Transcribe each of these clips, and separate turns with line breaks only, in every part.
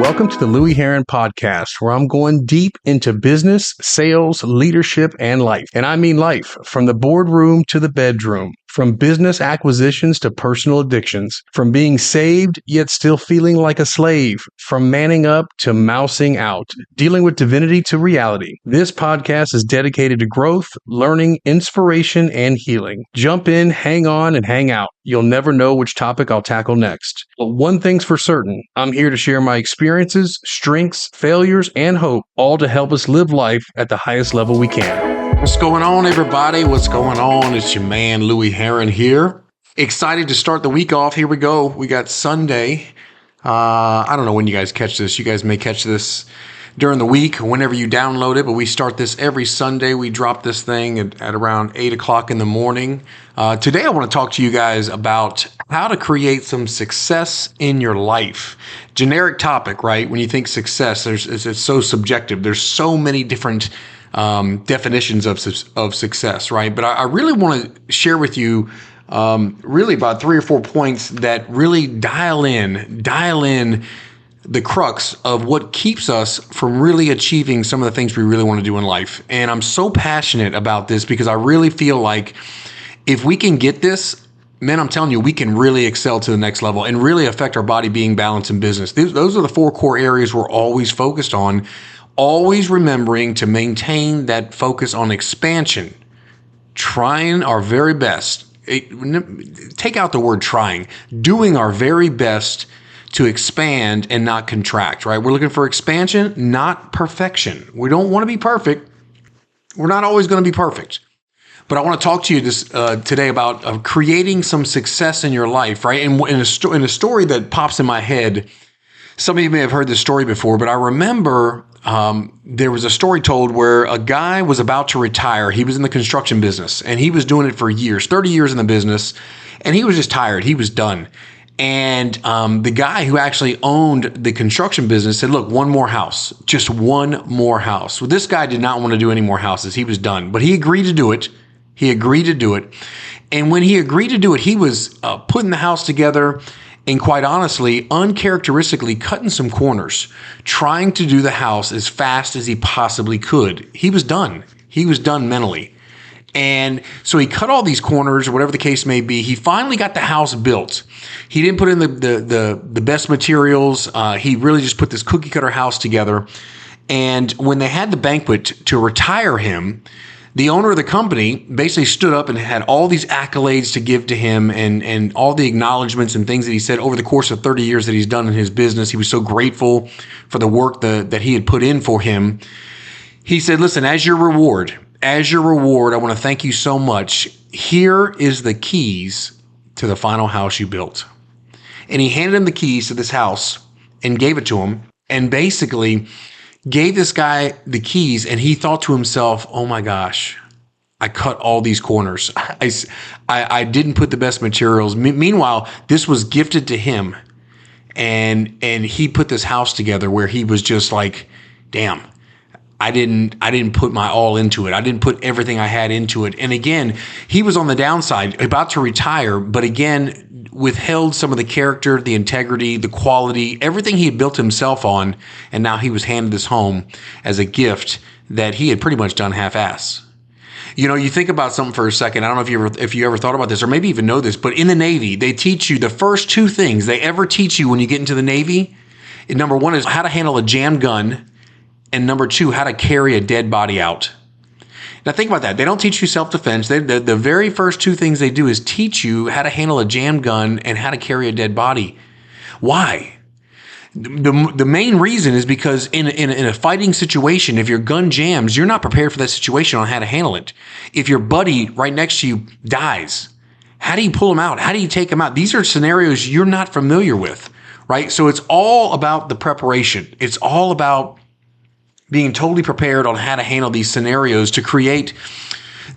Welcome to the Louie Herron Podcast, where I'm going deep into business, sales, leadership, and life. And I mean life, from the boardroom to the bedroom, from business acquisitions to personal addictions, from being saved yet still feeling like a slave, from manning up to mousing out, dealing with divinity to reality. This podcast is dedicated to growth, learning, inspiration, and healing. Jump in, hang on, and hang out. You'll never know which topic I'll tackle next. But one thing's for certain, I'm here to share my experiences, strengths, failures, and hope, all to help us live life at the highest level we can.
What's going on, everybody? What's going on? It's your man, Louie Herron here. Excited to start the week off. Here we go. We got Sunday. I don't know when you guys catch this. You guys may catch this during the week, whenever you download it, but we start this every Sunday. We drop this thing at around 8 o'clock in the morning. Today, I want to talk to you guys about how to create some success in your life. Generic topic, right? When you think success, it's so subjective. There's so many different definitions of success, right? But I really want to share with you really about 3 or 4 points that really dial in the crux of what keeps us from really achieving some of the things we really want to do in life. And I'm so passionate about this because I really feel like if we can get this, man, I'm telling you, we can really excel to the next level and really affect our body, being, balance, and business. Those are the 4 core areas we're always focused on. Always remembering to maintain that focus on expansion, trying our very best. Take out the word trying, doing our very best to expand and not contract, right? We're looking for expansion, not perfection. We don't want to be perfect. We're not always going to be perfect. But I want to talk to you today about creating some success in your life, right? And in a story that pops in my head, some of you may have heard this story before, but I remember there was a story told where a guy was about to retire. He was in the construction business, and he was doing it for years, 30 years in the business, and he was just tired. He was done. And the guy who actually owned the construction business said, look, one more house, just one more house. Well, this guy did not want to do any more houses. He was done, but he agreed to do it. And when he agreed to do it, he was putting the house together and, quite honestly, uncharacteristically cutting some corners, trying to do the house as fast as he possibly could. He was done. He was done mentally. And so he cut all these corners, or whatever the case may be. He finally got the house built. He didn't put in the best materials. He really just put this cookie cutter house together. And when they had the banquet to retire him, the owner of the company basically stood up and had all these accolades to give to him, and all the acknowledgments and things that he said over the course of 30 years that he's done in his business. He was so grateful for the work that he had put in for him. He said, listen, as your reward, I want to thank you so much. Here is the keys to the final house you built. And he handed him the keys to this house and gave it to him, and basically gave this guy the keys, and he thought to himself, oh my gosh, I cut all these corners. I didn't put the best materials. Meanwhile, this was gifted to him, and he put this house together where he was just like, damn, I didn't put my all into it. I didn't put everything I had into it. And again, he was on the downside, about to retire, but again, withheld some of the character, the integrity, the quality, everything he had built himself on. And now he was handed this home as a gift that he had pretty much done half-ass. You know, you think about something for a second. I don't know if you ever thought about this, or maybe even know this, but in the Navy, they teach you the first 2 things they ever teach you when you get into the Navy. And number 1 is how to handle a jammed gun. And number 2, how to carry a dead body out. Now think about that. They don't teach you self-defense. The very first 2 things they do is teach you how to handle a jammed gun and how to carry a dead body. Why? The main reason is because in a fighting situation, if your gun jams, you're not prepared for that situation on how to handle it. If your buddy right next to you dies, how do you pull him out? How do you take him out? These are scenarios you're not familiar with, right? So it's all about the preparation. It's all about being totally prepared on how to handle these scenarios to create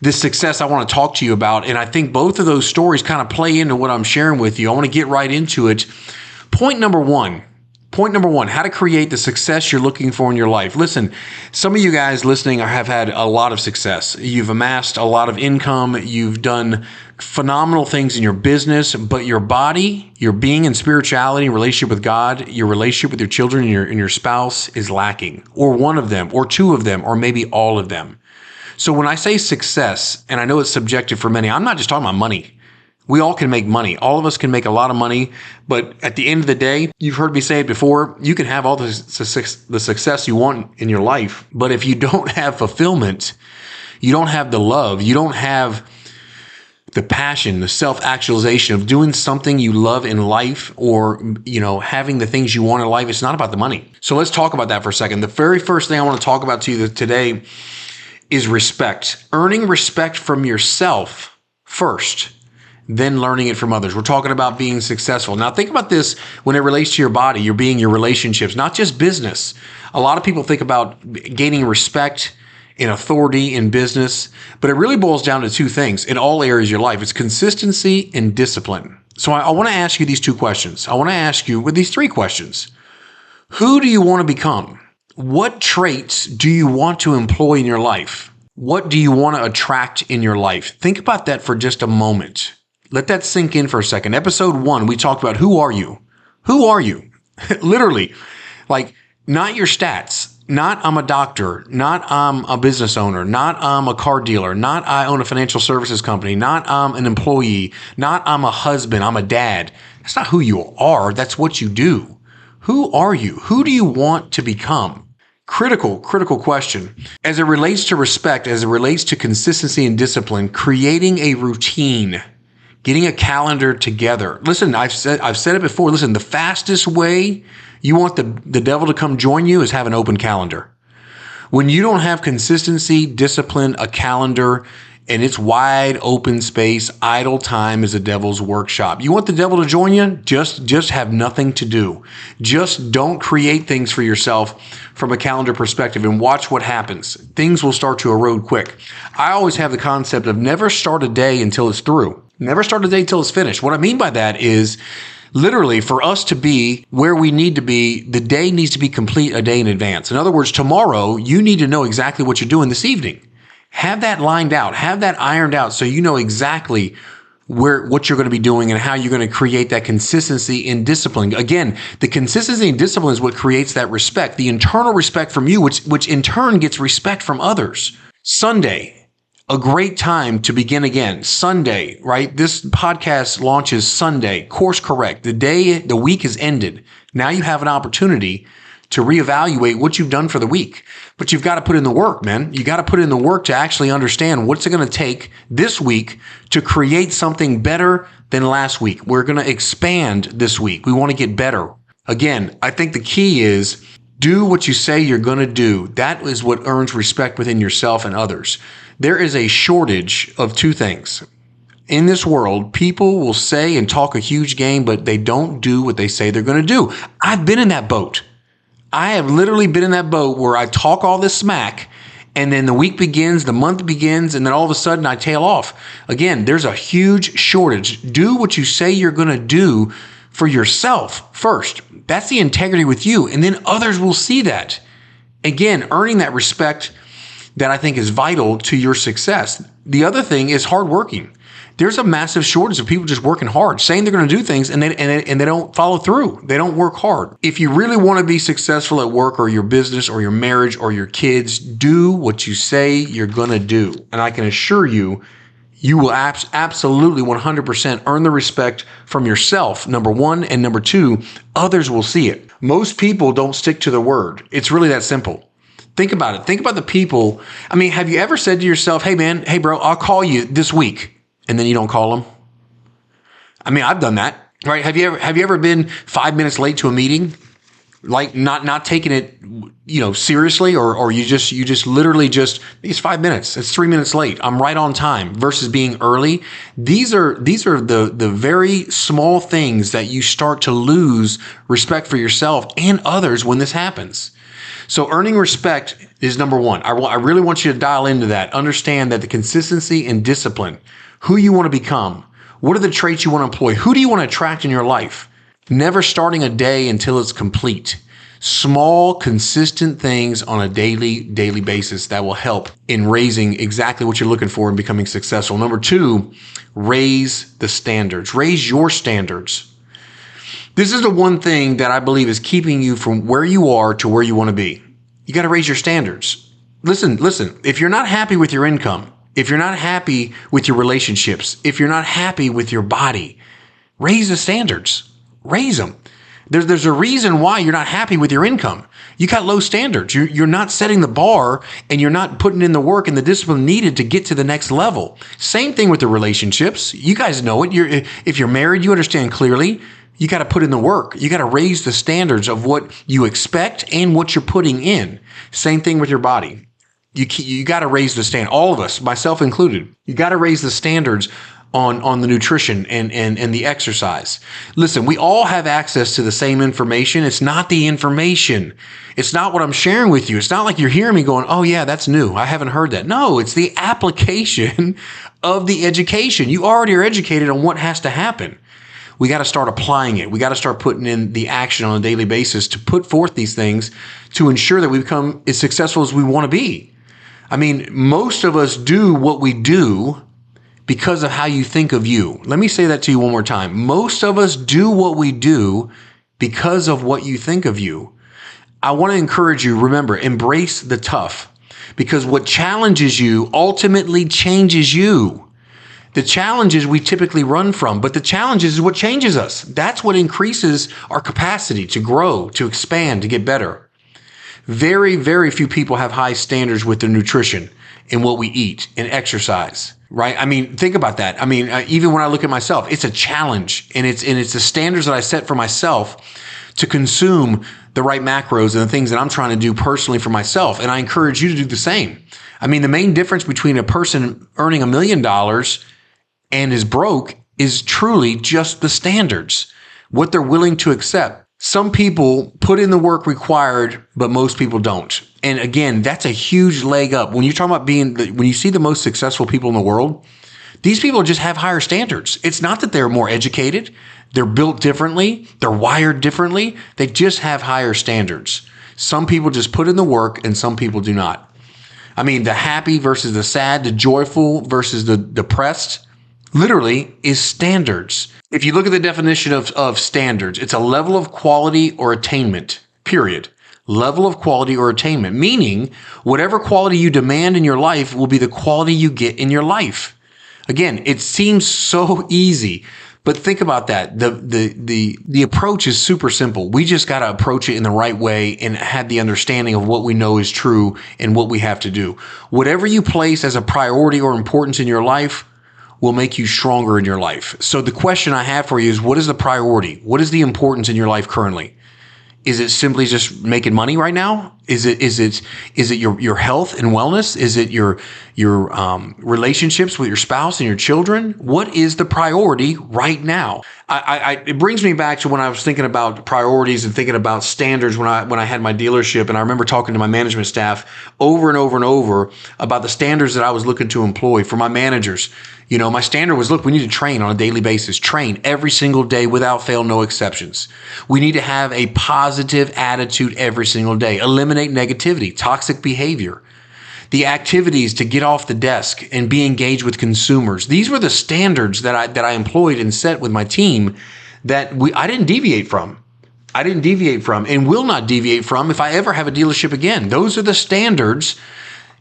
this success I want to talk to you about. And I think both of those stories kind of play into what I'm sharing with you. I want to get right into it. Point number 1 Point number one, how to create the success you're looking for in your life. Listen, some of you guys listening have had a lot of success. You've amassed a lot of income. You've done phenomenal things in your business, but your body, your being and spirituality, relationship with God, your relationship with your children and your spouse is lacking, or one of them, or two of them, or maybe all of them. So when I say success, and I know it's subjective for many, I'm not just talking about money. We all can make money. All of us can make a lot of money. But at the end of the day, you've heard me say it before, you can have all the success you want in your life. But if you don't have fulfillment, you don't have the love, you don't have the passion, the self-actualization of doing something you love in life, or, having the things you want in life, it's not about the money. So let's talk about that for a second. The very first thing I want to talk about to you today is respect. Earning respect from yourself first, then learning it from others. We're talking about being successful. Now think about this when it relates to your body, your being, your relationships, not just business. A lot of people think about gaining respect and authority in business, but it really boils down to two things in all areas of your life. It's consistency and discipline. So I want to ask you these two questions. I want to ask you with these three questions. Who do you want to become? What traits do you want to employ in your life? What do you want to attract in your life? Think about that for just a moment. Let that sink in for a second. Episode 1, we talked about who are you? Who are you? Literally, like not your stats, not I'm a doctor, not I'm a business owner, not I'm a car dealer, not I own a financial services company, not I'm an employee, not I'm a husband, I'm a dad. That's not who you are. That's what you do. Who are you? Who do you want to become? Critical question. As it relates to respect, as it relates to consistency and discipline, creating a routine, getting a calendar together. Listen, I've said it before. Listen, the fastest way you want the devil to come join you is have an open calendar. When you don't have consistency, discipline, a calendar, and it's wide open space, idle time is the devil's workshop. You want the devil to join you? Just have nothing to do. Just don't create things for yourself from a calendar perspective and watch what happens. Things will start to erode quick. I always have the concept of never start a day until it's through. Never start a day until it's finished. What I mean by that is literally for us to be where we need to be, the day needs to be complete a day in advance. In other words, tomorrow, you need to know exactly what you're doing this evening. Have that lined out, have that ironed out so you know exactly what you're going to be doing and how you're going to create that consistency and discipline. Again, the consistency and discipline is what creates that respect, the internal respect from you, which in turn gets respect from others. Sunday, a great time to begin again. Sunday, right? This podcast launches Sunday, course correct. The week is ended. Now you have an opportunity to reevaluate what you've done for the week. But you've got to put in the work, man. You got to put in the work to actually understand what's it going to take this week to create something better than last week. We're going to expand this week. We want to get better. Again, I think the key is do what you say you're going to do. That is what earns respect within yourself and others. There is a shortage of two things. In this world, people will say and talk a huge game, but they don't do what they say they're going to do. I've been in that boat. I have literally been in that boat where I talk all this smack and then the week begins, the month begins, and then all of a sudden I tail off. Again, there's a huge shortage. Do what you say you're going to do for yourself first. That's the integrity with you. And then others will see that. Again, earning that respect that I think is vital to your success. The other thing is hardworking. There's a massive shortage of people just working hard, saying they're going to do things and they don't follow through. They don't work hard. If you really want to be successful at work or your business or your marriage or your kids, do what you say you're going to do. And I can assure you, you will absolutely 100% earn the respect from yourself, number one, and number two, others will see it. Most people don't stick to their word. It's really that simple. Think about it. Think about the people. I mean, have you ever said to yourself, hey man, hey bro, I'll call you this week. And then you don't call them? I mean, I've done that, right? Have you ever been 5 minutes late to a meeting? Like not taking it, seriously, or you just literally it's 5 minutes. It's 3 minutes late. I'm right on time versus being early. These are the very small things that you start to lose respect for yourself and others when this happens. So earning respect is number one. I really want you to dial into that. Understand that the consistency and discipline, who you want to become, what are the traits you want to employ, who do you want to attract in your life? Never starting a day until it's complete. Small, consistent things on a daily basis that will help in raising exactly what you're looking for and becoming successful. Number 2, raise the standards. Raise your standards. This is the one thing that I believe is keeping you from where you are to where you want to be. You got to raise your standards. Listen, if you're not happy with your income, if you're not happy with your relationships, if you're not happy with your body, raise the standards. Raise them. There's a reason why you're not happy with your income. You got low standards. You're not setting the bar, and you're not putting in the work and the discipline needed to get to the next level. Same thing with the relationships. You guys know it. If you're married, you understand clearly. You got to put in the work. You got to raise the standards of what you expect and what you're putting in. Same thing with your body. You got to raise the standard. All of us, myself included, you got to raise the standards on the nutrition and the exercise. Listen, we all have access to the same information. It's not the information. It's not what I'm sharing with you. It's not like you're hearing me going, oh yeah, that's new. I haven't heard that. No, it's the application of the education. You already are educated on what has to happen. We got to start applying it. We got to start putting in the action on a daily basis to put forth these things to ensure that we become as successful as we want to be. I mean, most of us do what we do because of how you think of you. Let me say that to you one more time. Most of us do what we do because of what you think of you. I want to encourage you, remember, embrace the tough, because what challenges you ultimately changes you. The challenges we typically run from, but the challenges is what changes us. That's what increases our capacity to grow, to expand, to get better. Very, very few people have high standards with their nutrition and what we eat and exercise, right? I mean, think about that. I mean, even when I look at myself, it's a challenge, and it's the standards that I set for myself to consume the right macros and the things that I'm trying to do personally for myself. And I encourage you to do the same. I mean, the main difference between a person earning $1 million and is broke is truly just the standards, what they're willing to accept. Some people put in the work required, but most people don't. And again, that's a huge leg up. When you're talking about when you see the most successful people in the world, these people just have higher standards. It's not that they're more educated. They're built differently. They're wired differently. They just have higher standards. Some people just put in the work, and some people do not. I mean, the happy versus the sad, the joyful versus the depressed, literally is standards. If you look at the definition of standards, it's a level of quality or attainment, period. Level of quality or attainment, meaning whatever quality you demand in your life will be the quality you get in your life. Again, it seems so easy, but think about that. The approach is super simple. We just got to approach it in the right way and have the understanding of what we know is true and what we have to do. Whatever you place as a priority or importance in your life will make you stronger in your life. So the question I have for you is, what is the priority? What is the importance in your life currently? Is it simply just making money right now? Is it your health and wellness? Is it your relationships with your spouse and your children? What is the priority right now? It brings me back to when I was thinking about priorities and thinking about standards when I had my dealership, and I remember talking to my management staff over and over and over about the standards that I was looking to employ for my managers. You know, my standard was, look, we need to train on a daily basis, train every single day without fail, no exceptions. We need to have a positive attitude every single day, eliminate negativity, toxic behavior, the activities to get off the desk and be engaged with consumers. These were the standards that I employed and set with my team that I didn't deviate from. I didn't deviate from and will not deviate from if I ever have a dealership again. Those are the standards,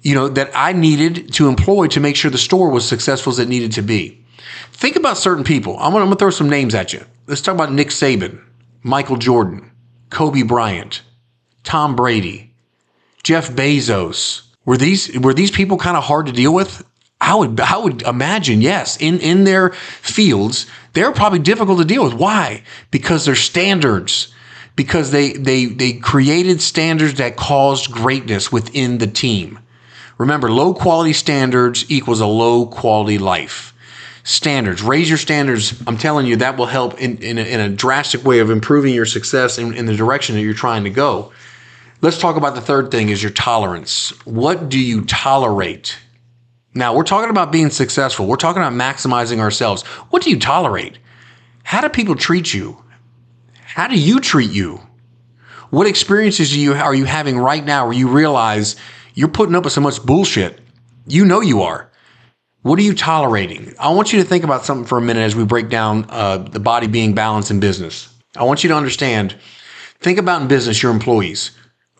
you know, that I needed to employ to make sure the store was successful as it needed to be. Think about certain people. I'm going to throw some names at you. Let's talk about Nick Saban, Michael Jordan, Kobe Bryant, Tom Brady, Jeff Bezos. Were these people kind of hard to deal with? I would imagine, yes. In their fields, they're probably difficult to deal with. Why? Because they're standards. Because they created standards that caused greatness within the team. Remember, low quality standards equals a low quality life. Standards, raise your standards. I'm telling you, that will help in a drastic way of improving your success in the direction that you're trying to go. Let's talk about the third thing, is your tolerance. What do you tolerate? Now, we're talking about being successful. We're talking about maximizing ourselves. What do you tolerate? How do people treat you? How do you treat you? What experiences are you having right now where you realize you're putting up with so much bullshit? You know you are. What are you tolerating? I want you to think about something for a minute as we break down the body being balanced in business. I want you to understand, think about in business, your employees.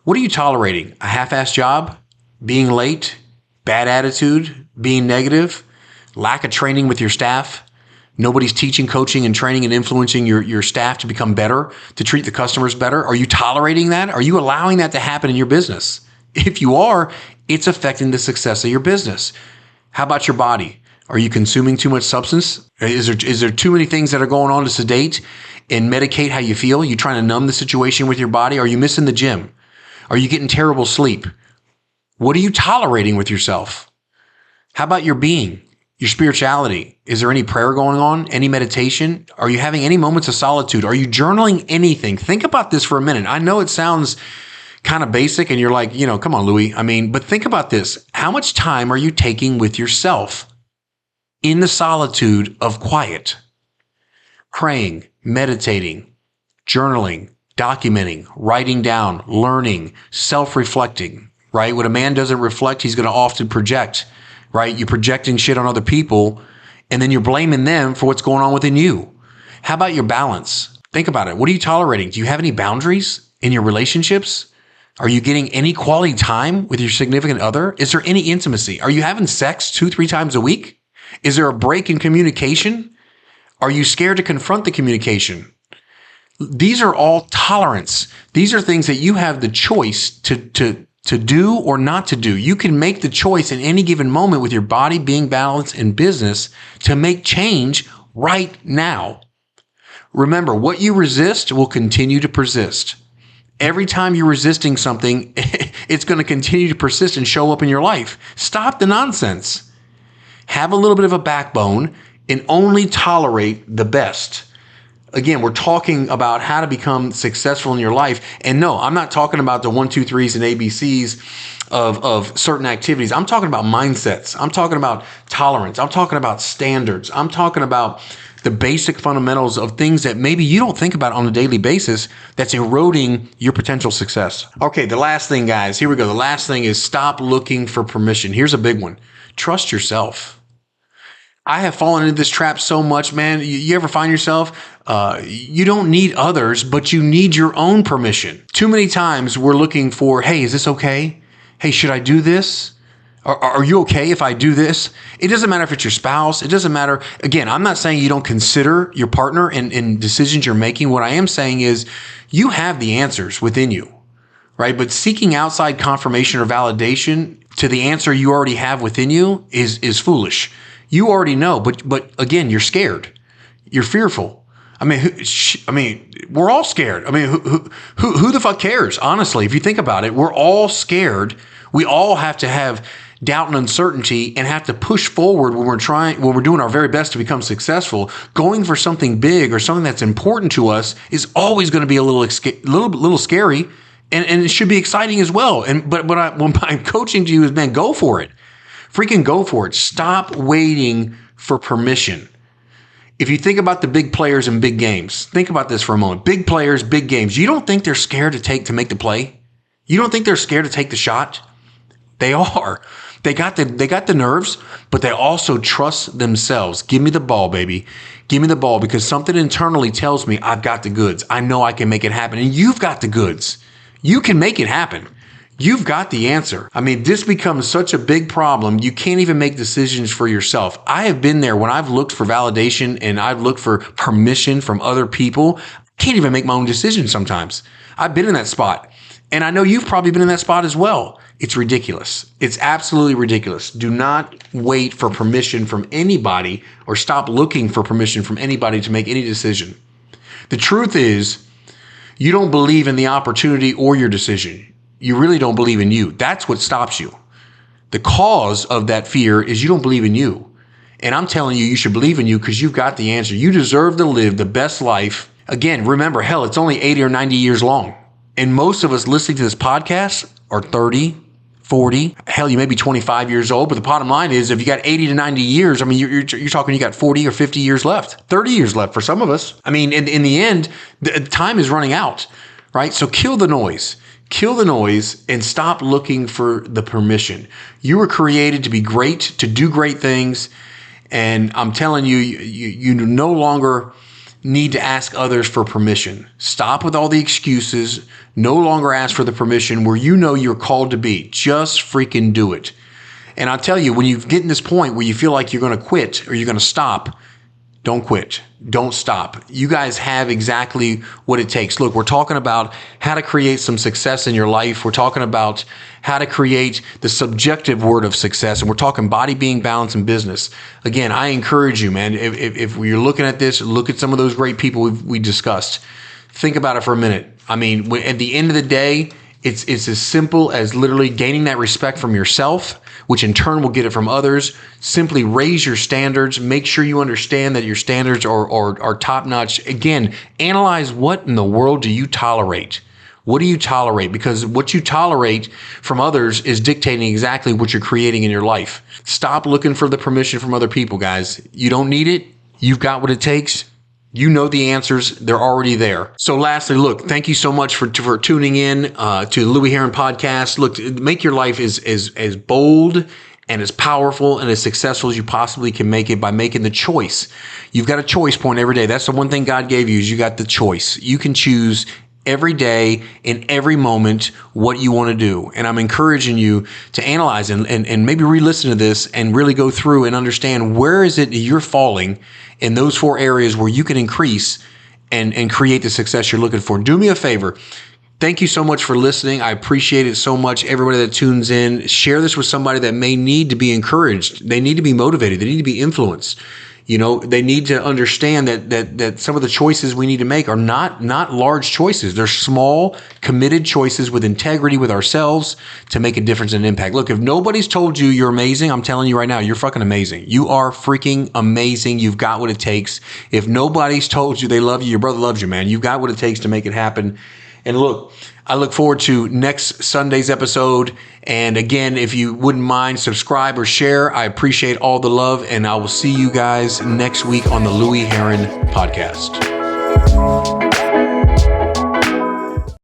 What are you tolerating? A half-assed job? Being late? Bad attitude? Being negative? Lack of training with your staff? Nobody's teaching, coaching, and training and influencing your staff to become better, to treat the customers better? Are you tolerating that? Are you allowing that to happen in your business? If you are, it's affecting the success of your business. How about your body? Are you consuming too much substance? Is there too many things that are going on to sedate and medicate how you feel? You trying to numb the situation with your body? Are you missing the gym? Are you getting terrible sleep? What are you tolerating with yourself? How about your being? Your spirituality? Is there any prayer going on? Any meditation? Are you having any moments of solitude? Are you journaling anything? Think about this for a minute. I know it sounds kind of basic and you're like, come on, Louie. But think about this. How much time are you taking with yourself in the solitude of quiet? Praying, meditating, journaling, documenting, writing down, learning, self-reflecting, right? When a man doesn't reflect, he's going to often project. Right? You're projecting shit on other people and then you're blaming them for what's going on within you. How about your balance? Think about it. What are you tolerating? Do you have any boundaries in your relationships? Are you getting any quality time with your significant other? Is there any intimacy? Are you having sex 2-3 times a week? Is there a break in communication? Are you scared to confront the communication? These are all tolerance. These are things that you have the choice to do or not to do. You can make the choice in any given moment with your body being balanced in business to make change right now. Remember, what you resist will continue to persist. Every time you're resisting something, it's going to continue to persist and show up in your life. Stop the nonsense. Have a little bit of a backbone and only tolerate the best. Again, we're talking about how to become successful in your life. And no, I'm not talking about the 1, 2, 3s and ABCs of certain activities. I'm talking about mindsets. I'm talking about tolerance. I'm talking about standards. I'm talking about the basic fundamentals of things that maybe you don't think about on a daily basis that's eroding your potential success. Okay, the last thing, guys, here we go. The last thing is stop looking for permission. Here's a big one. Trust yourself. I have fallen into this trap so much, man. You ever find yourself, you don't need others, but you need your own permission. Too many times we're looking for, hey, is this okay? Hey, should I do this? Are you okay if I do this? It doesn't matter if it's your spouse. It doesn't matter. Again, I'm not saying you don't consider your partner in decisions you're making. What I am saying is you have the answers within you, right? But seeking outside confirmation or validation to the answer you already have within you is foolish. You already know, but again, you're scared. You're fearful. We're all scared. Who the fuck cares? Honestly, if you think about it, we're all scared. We all have to have doubt and uncertainty and have to push forward when we're doing our very best to become successful. Going for something big or something that's important to us is always going to be a little scary, and it should be exciting as well. But what I'm coaching to you is, man, go for it. Freaking go for it. Stop waiting for permission. If you think about the big players in big games, think about this for a moment. Big players, big games. You don't think they're scared to make the play? You don't think they're scared to take the shot? They are. They got the nerves, but they also trust themselves. Give me the ball, baby. Give me the ball, because something internally tells me I've got the goods. I know I can make it happen. And you've got the goods. You can make it happen. You've got the answer. This becomes such a big problem. You can't even make decisions for yourself. I have been there when I've looked for validation and I've looked for permission from other people. I can't even make my own decisions sometimes. I've been in that spot. And I know you've probably been in that spot as well. It's ridiculous. It's absolutely ridiculous. Do not wait for permission from anybody or stop looking for permission from anybody to make any decision. The truth is, you don't believe in the opportunity or your decision. You really don't believe in you. That's what stops you. The cause of that fear is you don't believe in you. And I'm telling you, you should believe in you because you've got the answer. You deserve to live the best life. Again, remember, hell, it's only 80 or 90 years long. And most of us listening to this podcast are 30, 40. Hell, you may be 25 years old, but the bottom line is if you got 80 to 90 years, I mean, you're talking you got 40 or 50 years left, 30 years left for some of us. I mean, in the end, the time is running out, right? So kill the noise. Kill the noise and stop looking for the permission. You were created to be great, to do great things. And I'm telling you, you no longer need to ask others for permission. Stop with all the excuses. No longer ask for the permission where you know you're called to be. Just freaking do it. And I'll tell you, when you get in this point where you feel like you're going to quit or you're going to stop, don't quit. Don't stop. You guys have exactly what it takes. Look, we're talking about how to create some success in your life. We're talking about how to create the subjective word of success. And we're talking body, being, balance, and business. Again, I encourage you, man, if you're looking at this, look at some of those great people we discussed. Think about it for a minute. I mean, at the end of the day, it's as simple as literally gaining that respect from yourself, which in turn will get it from others. Simply raise your standards. Make sure you understand that your standards are top notch. Again, analyze what in the world do you tolerate? What do you tolerate? Because what you tolerate from others is dictating exactly what you're creating in your life. Stop looking for the permission from other people, guys. You don't need it. You've got what it takes. You know the answers. They're already there. So lastly, look, thank you so much for tuning in to the Louie Herron Podcast. Look, make your life as bold and as powerful and as successful as you possibly can make it by making the choice. You've got a choice point every day. That's the one thing God gave you is you got the choice. You can choose every day, in every moment, what you want to do. And I'm encouraging you to analyze and maybe re-listen to this and really go through and understand where is it you're falling in those 4 areas where you can increase and create the success you're looking for. Do me a favor. Thank you so much for listening. I appreciate it so much. Everybody that tunes in, share this with somebody that may need to be encouraged. They need to be motivated. They need to be influenced. You know, they need to understand that some of the choices we need to make are not large choices. They're small, committed choices with integrity with ourselves to make a difference and impact. Look, if nobody's told you you're amazing, I'm telling you right now, you're fucking amazing. You are freaking amazing. You've got what it takes. If nobody's told you they love you, your brother loves you, man. You've got what it takes to make it happen. And look, I look forward to next Sunday's episode. And again, if you wouldn't mind, subscribe or share. I appreciate all the love, and I will see you guys next week on the Louie Herron Podcast.